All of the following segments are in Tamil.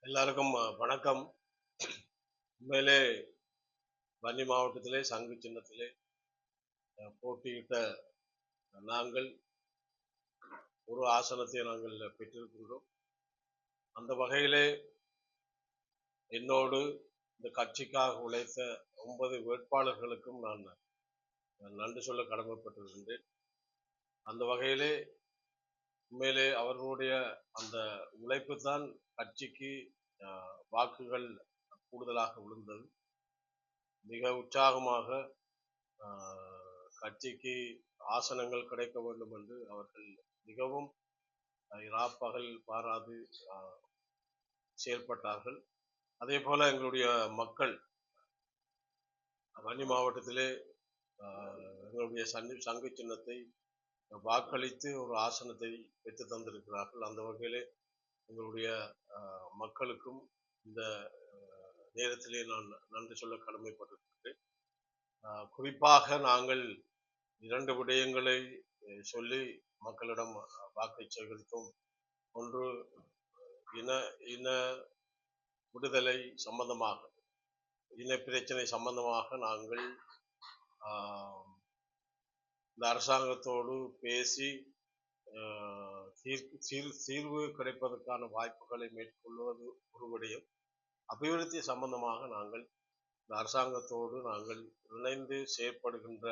எல்லாருக்கும் வணக்கம். உண்மையிலே வன்னி மாவட்டத்திலே சங்கு சின்னத்திலே போட்டியிட்ட நாங்கள் ஒரு ஆசனத்தை நாங்கள் பெற்றிருக்கின்றோம். அந்த வகையிலே என்னோடு இந்த கட்சிக்காக உழைத்த 9 வேட்பாளர்களுக்கும் நான் நன்றி சொல்ல கடமைப்பட்டிருக்கின்றேன். அந்த வகையிலே உண்மையிலே அவர்களுடைய அந்த உழைப்பு தான் கட்சிக்கு வாக்குகள் கூடுதலாக விழுந்தது. மிக உற்சாகமாக கட்சிக்கு ஆசனங்கள் கிடைக்க வேண்டும் என்று அவர்கள் மிகவும் இராப்பகல் பாராது செயல்பட்டார்கள். அதே போல எங்களுடைய மக்கள் வன்னி மாவட்டத்திலே எங்களுடைய சங்கு சின்னத்தை வாக்களித்து ஒரு ஆசனத்தை பெற்று தந்திருக்கிறார்கள். அந்த வகையிலே எங்களுடைய மக்களுக்கும் இந்த நேரத்திலே நான் நன்றி சொல்ல கடமைப்பட்டிருக்கிறேன். குறிப்பாக நாங்கள் 2 விடயங்களை சொல்லி மக்களிடம் வாக்கை சேகரித்தோம். ஒன்று இன விடுதலை சம்பந்தமாக, இன பிரச்சனை சம்பந்தமாக நாங்கள் இந்த அரசாங்கத்தோடு பேசி தீர்வு கிடைப்பதற்கான வாய்ப்புகளை மேற்கொள்வது ஒரு விடயம். அபிவிருத்தி சம்பந்தமாக நாங்கள் இந்த அரசாங்கத்தோடு நாங்கள் இணைந்து செயற்படுகின்ற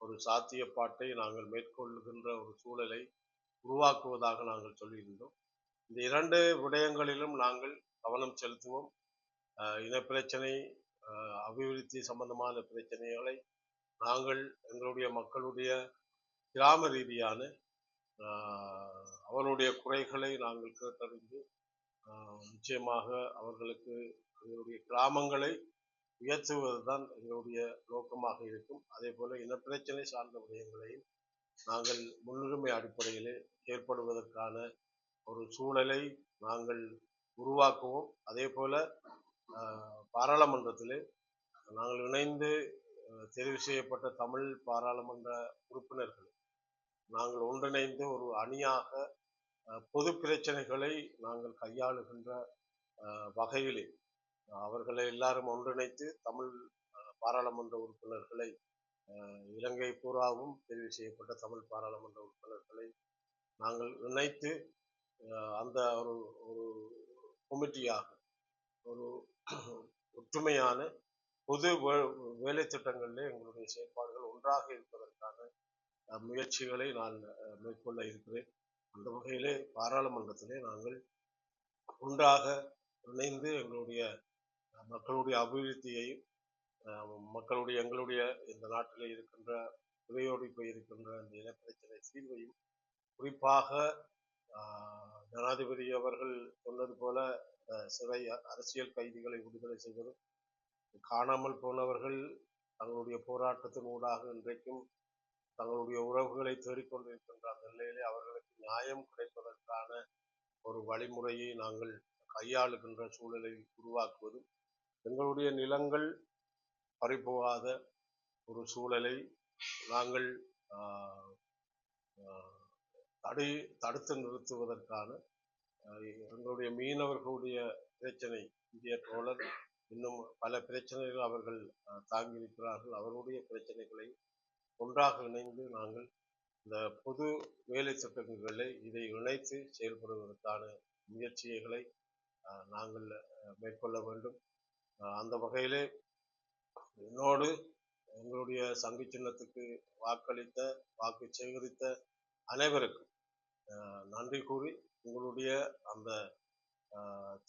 ஒரு சாத்தியப்பாட்டை நாங்கள் மேற்கொள்கின்ற ஒரு சூழலை உருவாக்குவதாக நாங்கள் சொல்லியிருந்தோம். இந்த 2 விடயங்களிலும் நாங்கள் கவனம் செலுத்துவோம். இனப்பிரச்சனை, அபிவிருத்தி சம்பந்தமான பிரச்சனைகளை நாங்கள் எங்களுடைய மக்களுடைய கிராம ரீதியான அவருடைய குறைகளை நாங்கள் கேட்டறிந்து நிச்சயமாக அவர்களுக்கு எங்களுடைய கிராமங்களை உயர்த்துவதுதான் எங்களுடைய நோக்கமாக இருக்கும். அதே போல இனப்பிரச்சனை சார்ந்த விடயங்களையும் நாங்கள் முன்னுரிமை அடிப்படையிலே செயற்படுவதற்கான ஒரு சூழலை நாங்கள் உருவாக்குவோம். அதே போல பாராளுமன்றத்திலே நாங்கள் இணைந்து தெரிவு செய்யப்பட்ட தமிழ் பாராளுமன்ற உறுப்பினர்கள் நாங்கள் ஒன்றிணைந்து ஒரு அணியாக பொது பிரச்சனைகளை நாங்கள் கையாளுகின்ற வகையிலே அவர்களை எல்லாரும் ஒன்றிணைத்து தமிழ் பாராளுமன்ற உறுப்பினர்களை இலங்கை பூராவும் தெரிவு செய்யப்பட்ட தமிழ் பாராளுமன்ற உறுப்பினர்களை நாங்கள் இணைத்து அந்த ஒரு கமிட்டியாக ஒரு ஒற்றுமையான பொது வேலை திட்டங்களிலே எங்களுடைய செயற்பாடுகள் ஒன்றாக இருப்பதற்கான முயற்சிகளை நான் மேற்கொள்ள இருக்கிறேன். அந்த வகையிலே பாராளுமன்றத்திலே நாங்கள் ஒன்றாக இணைந்து எங்களுடைய மக்களுடைய அபிவிருத்தியையும் எங்களுடைய இந்த நாட்டிலே இருக்கின்ற இவையோடு போயிருக்கின்ற இந்த இனப்பிரச்சனை தீர்வையும், குறிப்பாக ஜனாதிபதி அவர்கள் சொன்னது போல சிறை அரசியல் கைதிகளை விடுதலை செய்வதும், காணாமல் போனவர்கள் தங்களுடைய போராட்டத்தின் ஊடாக இன்றைக்கும் தங்களுடைய உறவுகளை தேடிக்கொண்டிருக்கின்ற அந்த நிலையிலே அவர்களுக்கு நியாயம் கிடைப்பதற்கான ஒரு வழிமுறையை நாங்கள் கையாளுகின்ற சூழலை உருவாக்குவதும், எங்களுடைய நிலங்கள் பறிபோகாத ஒரு சூழலை நாங்கள் தடுத்து நிறுத்துவதற்கான எங்களுடைய மீனவர்களுடைய பிரச்சனை, இந்திய தோழர் இன்னும் பல பிரச்சனைகள் அவர்கள் தாங்கியிருக்கிறார்கள். அவருடைய பிரச்சனைகளை ஒன்றாக இணைந்து நாங்கள் இந்த பொது வேலை திட்டங்களை இதை இணைத்து செயல்படுவதற்கான முயற்சிகளை நாங்கள் மேற்கொள்ள வேண்டும். அந்த வகையிலே என்னோடு எங்களுடைய சங்கு சின்னத்துக்கு வாக்கு சேகரித்த அனைவருக்கும் நன்றி கூறி, உங்களுடைய அந்த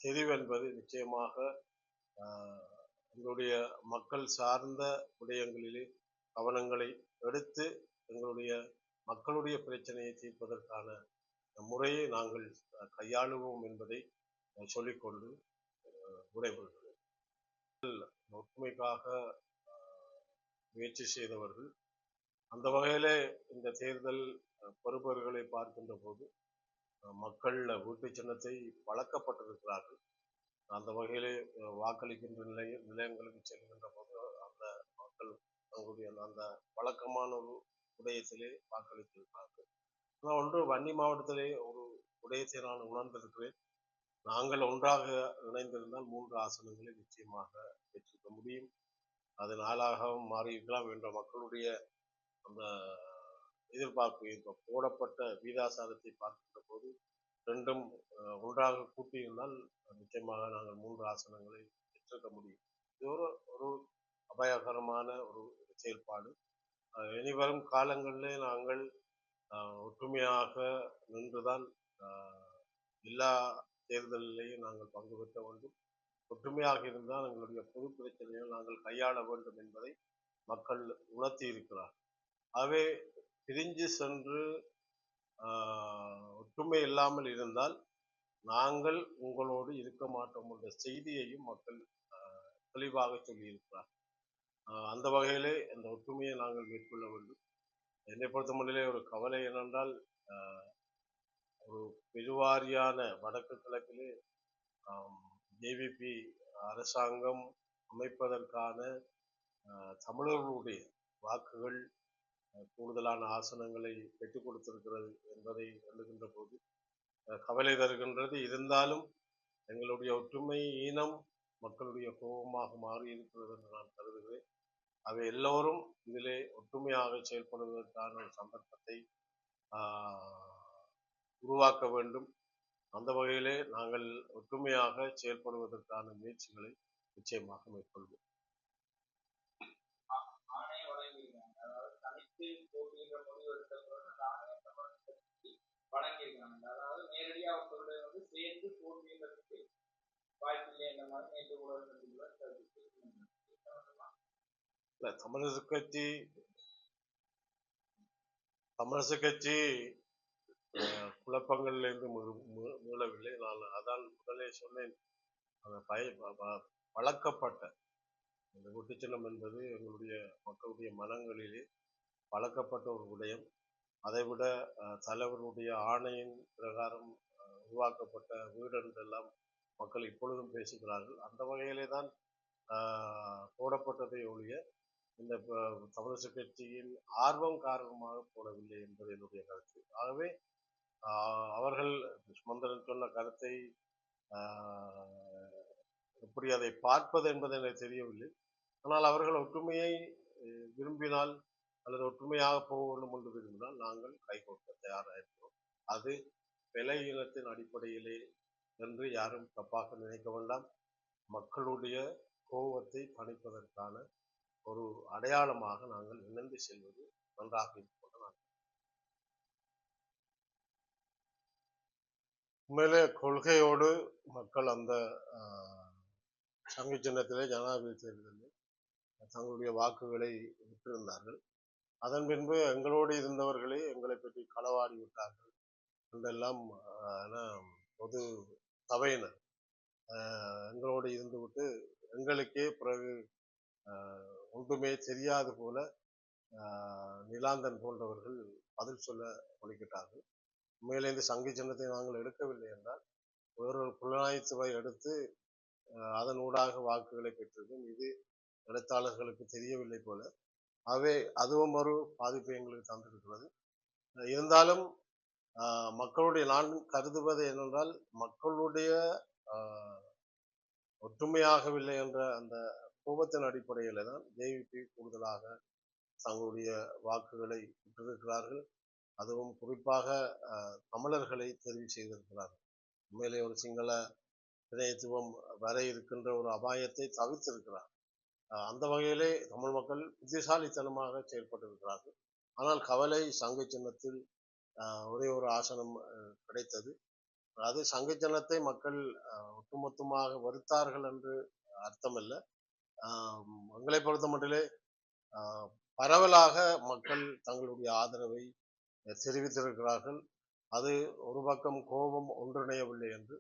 தெரிவு என்பது நிச்சயமாக எங்களுடைய மக்கள் சார்ந்த விடயங்களிலே கவனங்களை எடுத்து எங்களுடைய மக்களுடைய பிரச்சனையை தீர்ப்பதற்கான முறையை நாங்கள் கையாளுவோம் என்பதை சொல்லிக்கொண்டு விடைபெறுகிறேன். ஒற்றுமைக்காக முயற்சி செய்தவர்கள், அந்த வகையிலே இந்த தேர்தல் பொறுப்பவர்களை பார்க்கின்ற போது மக்கள் வீட்டு சின்னத்தை வழக்கப்பட்டிருக்கிறார்கள். அந்த வகையிலே வாக்களிக்கின்ற நிலையங்களுக்கு செல்கின்ற போது அந்த மக்கள் தங்களுடைய அந்த வழக்கமான ஒரு விடயத்திலே வாக்களித்திருக்கிறார்கள். ஆனால் ஒன்று, வன்னி மாவட்டத்திலே ஒரு விடயத்தை நான் உணர்ந்திருக்கிறேன். நாங்கள் ஒன்றாக இணைந்திருந்தால் 3 ஆசனங்களை நிச்சயமாக பெற்றிருக்க முடியும். அது 4ஆகவும் மாறியிருக்கலாம் என்ற மக்களுடைய அந்த எதிர்பார்ப்பு. இப்போ போடப்பட்ட வீதாசாரத்தை பார்க்கின்ற போது 2ம் ஒன்றாக கூட்டியிருந்தால் நிச்சயமாக நாங்கள் 3 ஆசனங்களை பெற்றிருக்க முடியும். இது ஒரு ஒரு அபாயகரமான ஒரு செயல்பாடு. இனிவரும் காலங்களிலே நாங்கள் ஒற்றுமையாக நின்றுதான் எல்லா தேர்தலிலேயும் நாங்கள் பங்கு பெற்ற வேண்டும். ஒற்றுமையாக இருந்தால் எங்களுடைய பொது பிரச்சனைகள் நாங்கள் கையாள வேண்டும் என்பதை மக்கள் உணர்த்தி இருக்கிறார். ஆகவே பிரிஞ்சு சென்று ஒற்றுமை இல்லாமல் இருந்தால் நாங்கள் உங்களோடு இருக்க மாட்டோம் என்ற செய்தியையும் மக்கள் தெளிவாக சொல்லியிருக்கிறார். அந்த வகையிலே அந்த ஒற்றுமையை நாங்கள் மேற்கொள்ள வேண்டும். என்னை பொறுத்தமட்டிலே ஒரு கவலை என்னென்றால் ஒரு பெருவாரியான வடக்கு கிழக்கிலே ஜேவிபி அரசாங்கம் அமைப்பதற்கான தமிழர்களுடைய வாக்குகள் கூடுதலான ஆசனங்களை பெற்றுக் கொடுத்திருக்கிறது என்பதை எண்ணுகின்ற போது கவலை தருகின்றது. இருந்தாலும் எங்களுடைய ஒற்றுமை ஈனம் மக்களுடைய கோபமாக மாறி இருக்கிறது என்று நான் கருதுகிறேன். அவை எல்லோரும் இதிலே ஒற்றுமையாக செயல்படுவதற்கான ஒரு சந்தர்ப்பத்தை உருவாக்க வேண்டும். அந்த வகையிலே நாங்கள் ஒற்றுமையாக செயல்படுவதற்கான முயற்சிகளை நிச்சயமாக மேற்கொள்வோம். தமிழரசு கட்சி குழப்பங்களிலிருந்து மீளவில்லை. நான் அதான் முதலே சொன்னேன். பழக்கப்பட்ட இந்த ஒட்டுச்சின்னம் என்பது எங்களுடைய மக்களுடைய மனங்களிலே பழக்கப்பட்ட ஒரு விடயம். அதைவிட தலைவருடைய ஆணையின் பிரகாரம் உருவாக்கப்பட்ட வீடு என்றெல்லாம் மக்கள் இப்பொழுதும் பேசுகிறார்கள். அந்த வகையிலே தான் போடப்பட்டதை ஒழிய இந்த தமிழரசு கட்சியின் ஆர்வம் காரணமாக போடவில்லை என்பது என்னுடைய கருத்து. ஆகவே அவர்கள் சுமந்திரன் சொன்ன கருத்தை எப்படி அதை பார்ப்பது என்பது எனக்கு தெரியவில்லை. ஆனால் அவர்கள் ஒற்றுமையை விரும்பினால் அல்லது ஒற்றுமையாக போக வேண்டும் என்று விரும்பினால் நாங்கள் கைகோர்க்க தயாராக இருக்கிறோம். அது விலை இனத்தின் அடிப்படையிலே என்று யாரும் தப்பாக நினைக்க வேண்டாம். மக்களுடைய கோபத்தை தணிப்பதற்கான ஒரு அடையாளமாக நாங்கள் இணைந்து செல்வது நன்றாக இருப்பது. நான் உண்மையிலே கொள்கையோடு மக்கள் அந்த சங்கு சின்னத்திலே ஜனாதிபதி தேர்தலில் தங்களுடைய வாக்குகளை விட்டிருந்தார்கள். அதன் பின்பு எங்களோடு இருந்தவர்களே எங்களை பற்றி களவாடி விட்டார்கள் என்றெல்லாம் பொது சபையினர் எங்களோடு இருந்துவிட்டு எங்களுக்கே பிறகு ஒன்றுமே தெரியாது போல நிலாந்தன் போன்றவர்கள் பதில் சொல்ல ஒழிக்கிட்டார்கள். உண்மையிலே இந்த சங்கு சின்னத்தை நாங்கள் எடுக்கவில்லை என்றால் வேறொரு புலனாய்வுத்துறை எடுத்து அதன் ஊடாக வாக்குகளை பெற்றிருக்கும். இது எழுத்தாளர்களுக்கு தெரியவில்லை போல. ஆகவே அதுவும் ஒரு பாதிப்பை எங்களுக்கு தந்திருக்கிறது. இருந்தாலும் மக்களுடைய நான் கருதுவது என்னென்றால் மக்களுடைய ஒற்றுமையாகவில்லை என்ற அந்த கோபத்தின் அடிப்படையில் தான் ஜேவிபி கூடுதலாக தங்களுடைய வாக்குகளை பெற்றிருக்கிறார்கள். அதுவும் குறிப்பாக தமிழர்களை தெரிவு செய்திருக்கிறார்கள். உண்மையிலே ஒரு சிங்கள பிரதிநிதித்துவம் வர இருக்கின்ற ஒரு அபாயத்தை தவிர்த்திருக்கிறார். அந்த வகையிலே தமிழ் மக்கள் புத்திசாலித்தனமாக செயல்பட்டிருக்கிறார்கள். ஆனால் கவலை சங்கு சின்னத்தில் ஒரே ஒரு ஆசனம் கிடைத்தது. அது சங்கு சின்னத்தை மக்கள் ஒட்டுமொத்தமாக வெறுத்தார்கள் என்று அர்த்தமல்ல. எங்களை பொறுத்த மட்டிலே பரவலாக மக்கள் தங்களுடைய ஆதரவை தெரிவித்திருக்கிறார்கள். அது ஒரு பக்கம் கோபம் ஒன்றிணையவில்லை என்று,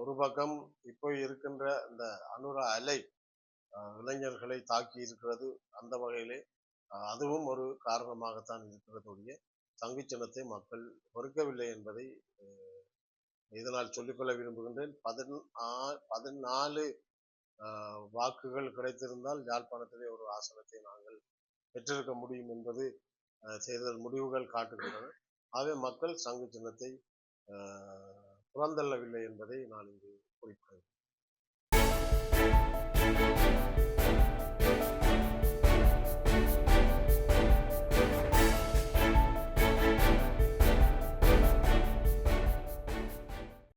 ஒரு பக்கம் இப்போ இருக்கின்ற இந்த அனுர அலை இளைஞர்களை தாக்கி இருக்கிறது. அந்த வகையிலே அதுவும் ஒரு காரணமாகத்தான் இருக்கிறதோடைய சங்கு சின்னத்தை மக்கள் வெறுக்கவில்லை என்பதை இதனால் சொல்லிக்கொள்ள விரும்புகின்றேன். 14 வாக்குகள் கிடைத்திருந்தால் யாழ்ப்பாணத்திலே ஒரு ஆசனத்தை நாங்கள் பெற்றிருக்க முடியும் என்பது தேர்தல் முடிவுகள் காட்டுகின்றன. ஆகவே மக்கள் சங்கு சின்னத்தை புறந்தள்ளவில்லை என்பதை நான் இங்கு குறிப்பிடுகிறேன்.